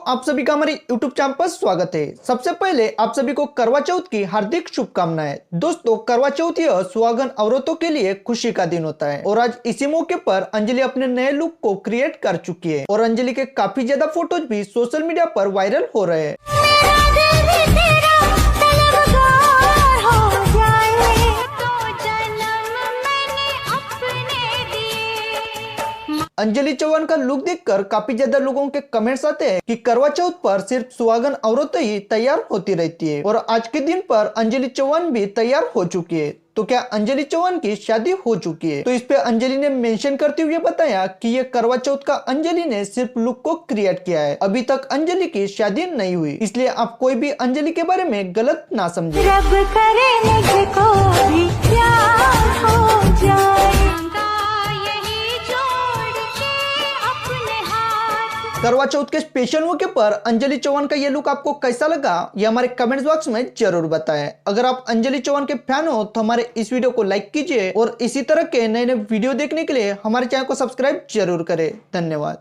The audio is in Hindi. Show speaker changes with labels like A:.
A: आप सभी का हमारे YouTube चैनल पर स्वागत है। सबसे पहले आप सभी को करवा चौथ की हार्दिक शुभकामनाएं। दोस्तों, करवा चौथ यह सुहागन औरतों के लिए खुशी का दिन होता है और आज इसी मौके पर अंजलि अपने नए लुक को क्रिएट कर चुकी है और अंजलि के काफी ज्यादा फोटोज भी सोशल मीडिया पर वायरल हो रहे हैं। अंजलि चौहान का लुक देखकर काफी ज्यादा लोगों के कमेंट्स आते हैं कि करवा चौथ पर सिर्फ सुहागन औरतें ही तैयार होती रहती है और आज के दिन पर अंजलि चौहान भी तैयार हो चुकी है। तो क्या अंजलि चौहान की शादी हो चुकी है? तो इस पे अंजलि ने मेंशन करते हुए बताया कि ये करवा चौथ का अंजलि ने सिर्फ लुक को क्रिएट किया है, अभी तक अंजलि की शादी नहीं हुई, इसलिए आप कोई भी अंजलि के बारे में गलत ना समझे।
B: रब करे मुझको भी प्यार हो जाए,
A: करवा चौथ के स्पेशल मौके पर अंजलि चौहान का ये लुक आपको कैसा लगा, ये हमारे कमेंट्स बॉक्स में जरूर बताएं। अगर आप अंजलि चौहान के फैन हो तो हमारे इस वीडियो को लाइक कीजिए और इसी तरह के नए नए वीडियो देखने के लिए हमारे चैनल को सब्सक्राइब जरूर करें। धन्यवाद।